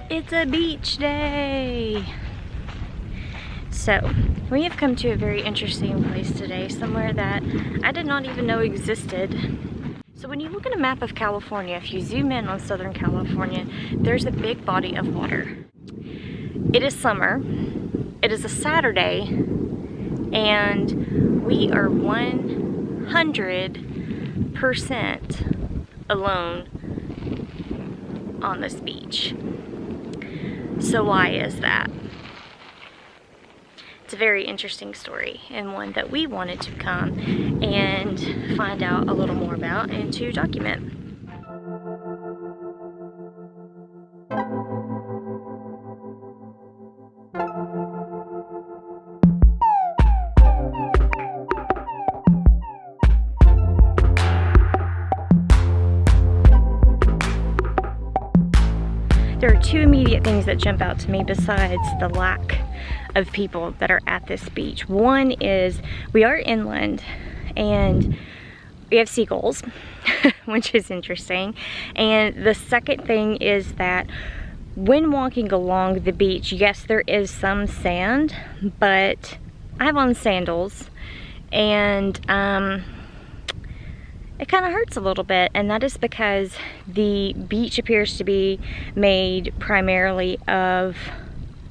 It's a beach day! So, we have come to a very interesting place today, somewhere that I did not even know existed. So when you look at a map of California, if you zoom in on Southern California, there's a big body of water. It is summer, it is a Saturday, and we are 100% alone on this beach. So why is that? It's a very interesting story, and one that we wanted to come and find out a little more about and to document. There are two immediate things that jump out to me besides the lack of people that are at this beach. One is we are inland and we have seagulls, which is interesting. And the second thing is that when walking along the beach, yes, there is some sand, but I have on sandals and it kind of hurts a little bit, and that is because the beach appears to be made primarily of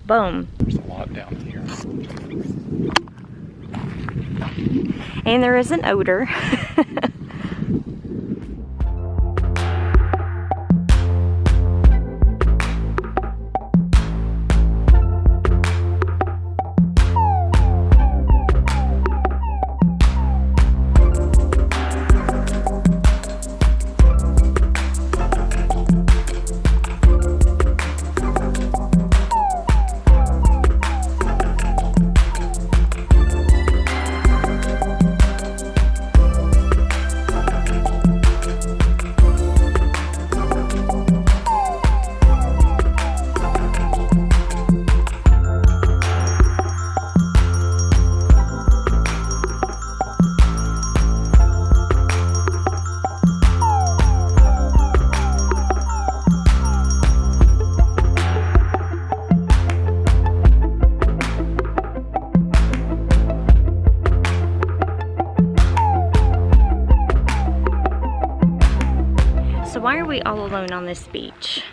bone. There's a lot down here. And there is an odor. Why are we all alone on this beach?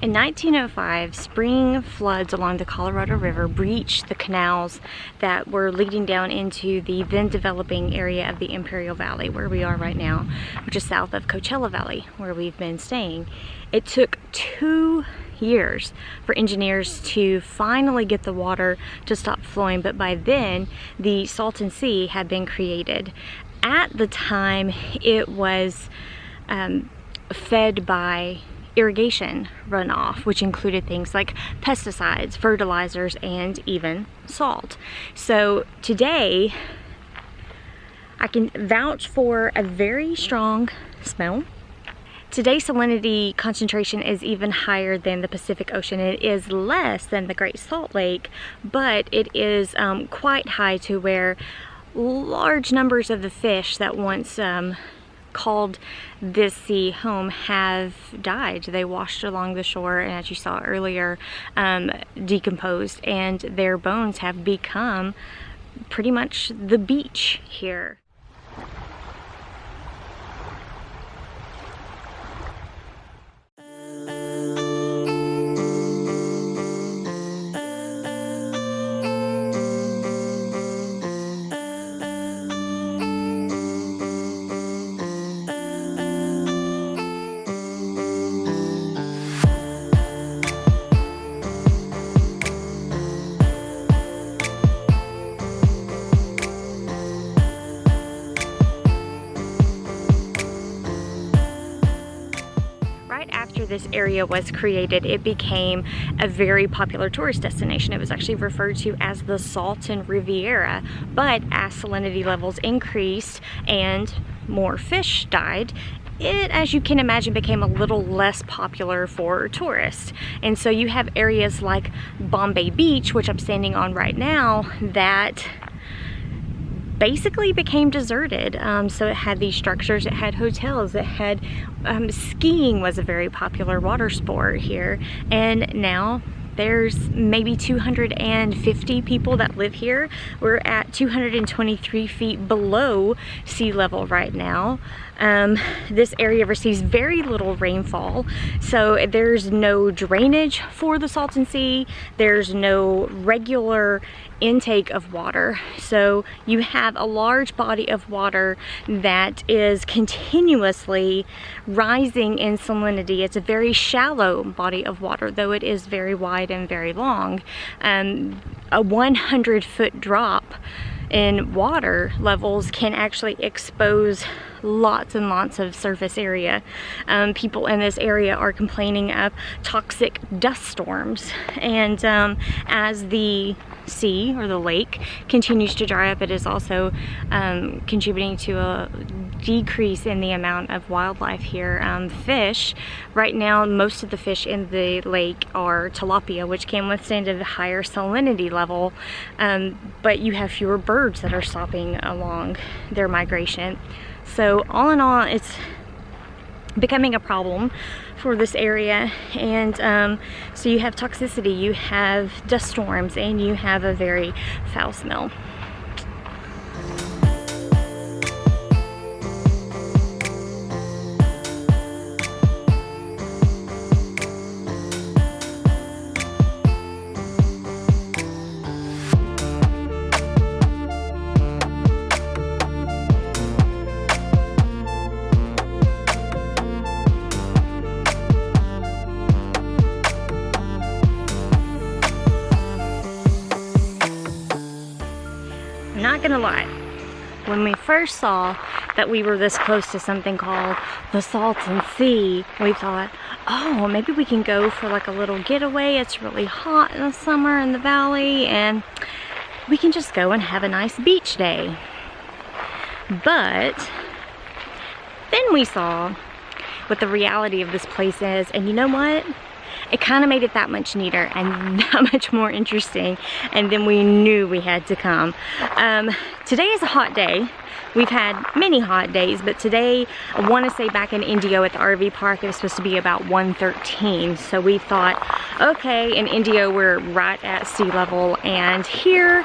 In 1905, spring floods along the Colorado River breached the canals that were leading down into the then developing area of the Imperial Valley, where we are right now, which is south of Coachella Valley, where we've been staying. It took 2 years for engineers to finally get the water to stop flowing, but by then the Salton Sea had been created. At the time, it was fed by irrigation runoff, which included things like pesticides, fertilizers, and even salt. So today, I can vouch for a very strong smell. Today's salinity concentration is even higher than the Pacific Ocean. It is less than the Great Salt Lake, but it is quite high to where large numbers of the fish that once called this sea home have died. They washed along the shore, and as you saw earlier, decomposed, and their bones have become pretty much the beach here. This area was created, it became a very popular tourist destination. It was actually referred to as the Salton Riviera, but as salinity levels increased and more fish died, it, as you can imagine, became a little less popular for tourists. And so you have areas like Bombay Beach, which I'm standing on right now, that basically became deserted. So it had these structures, it had hotels, it had skiing was a very popular water sport here, and now there's maybe 250 people that live here. We're at 223 feet below sea level right now. This area receives very little rainfall, so there's no drainage for the Salton Sea. There's no regular intake of water, so you have a large body of water that is continuously rising in salinity. It's a very shallow body of water, though it is very wide and very long. A 100-foot drop in water levels can actually expose lots and lots of surface area. People in this area are complaining of toxic dust storms, and as the sea or the lake continues to dry up, it is also contributing to a decrease in the amount of wildlife here. Fish, right now most of the fish in the lake are tilapia, which can withstand a higher salinity level, but you have fewer birds that are stopping along their migration. So all in all, it's becoming a problem for this area, and so you have toxicity, you have dust storms, and you have a very foul smell. Not gonna lie, when we first saw that we were this close to something called the Salton Sea, we thought, oh, maybe we can go for like a little getaway. It's really hot in the summer in the valley, and we can just go and have a nice beach day. But then we saw what the reality of this place is, and you know what? It kind of made it that much neater and that much more interesting, and then we knew we had to come. Today is a hot day. We've had many hot days, but today, I want to say back in Indio at the RV park, it was supposed to be about 113. So we thought, okay, in Indio we're right at sea level, and here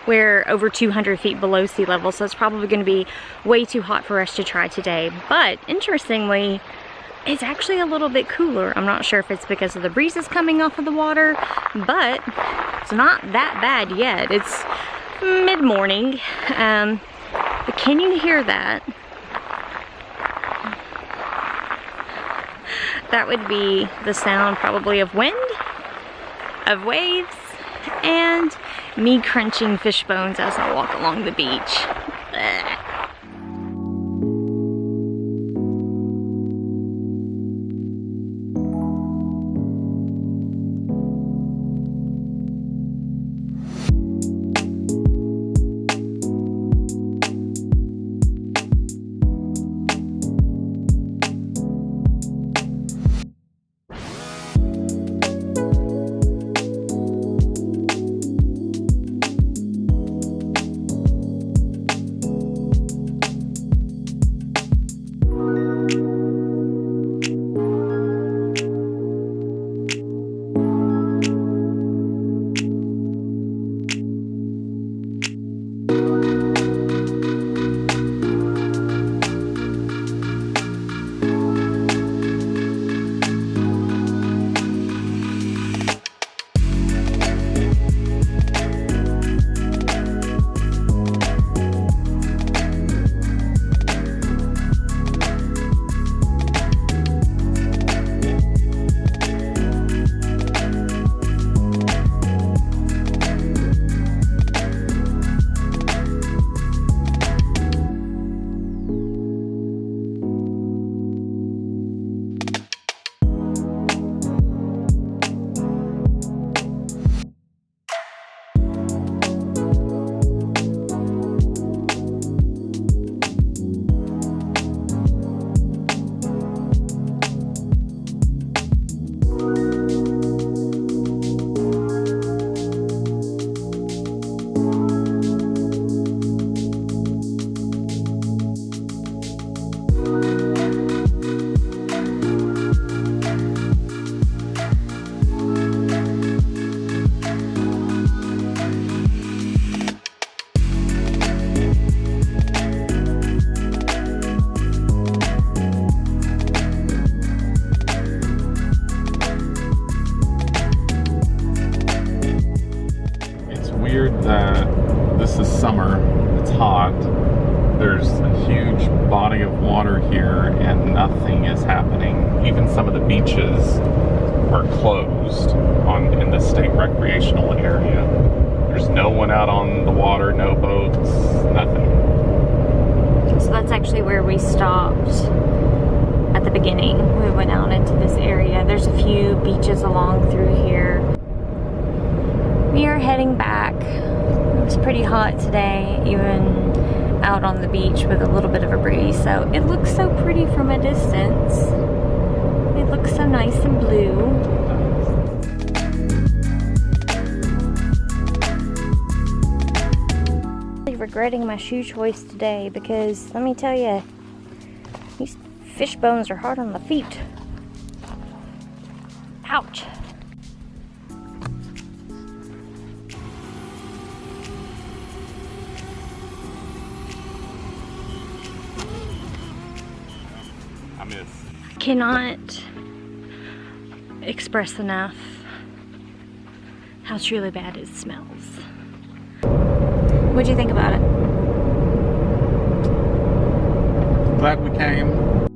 we're over 200 feet below sea level, so it's probably going to be way too hot for us to try today. But interestingly, it's actually a little bit cooler. I'm not sure if it's because of the breezes coming off of the water, but it's not that bad yet. It's mid-morning, but can you hear that? That would be the sound probably of wind, of waves, and me crunching fish bones as I walk along the beach. Ugh. this is summer, it's hot, there's a huge body of water here and nothing is happening. Even some of the beaches are closed in the state recreational area. There's no one out on the water, no boats, nothing. So that's actually where we stopped at the beginning. We went out into this area. There's a few beaches along through here. We are heading back. It was pretty hot today, even out on the beach with a little bit of a breeze. So it looks so pretty from a distance. It looks so nice and blue. Regretting my shoe choice today because let me tell you, these fish bones are hard on the feet. Ouch. I cannot express enough how truly bad it smells. What'd you think about it? Glad we came.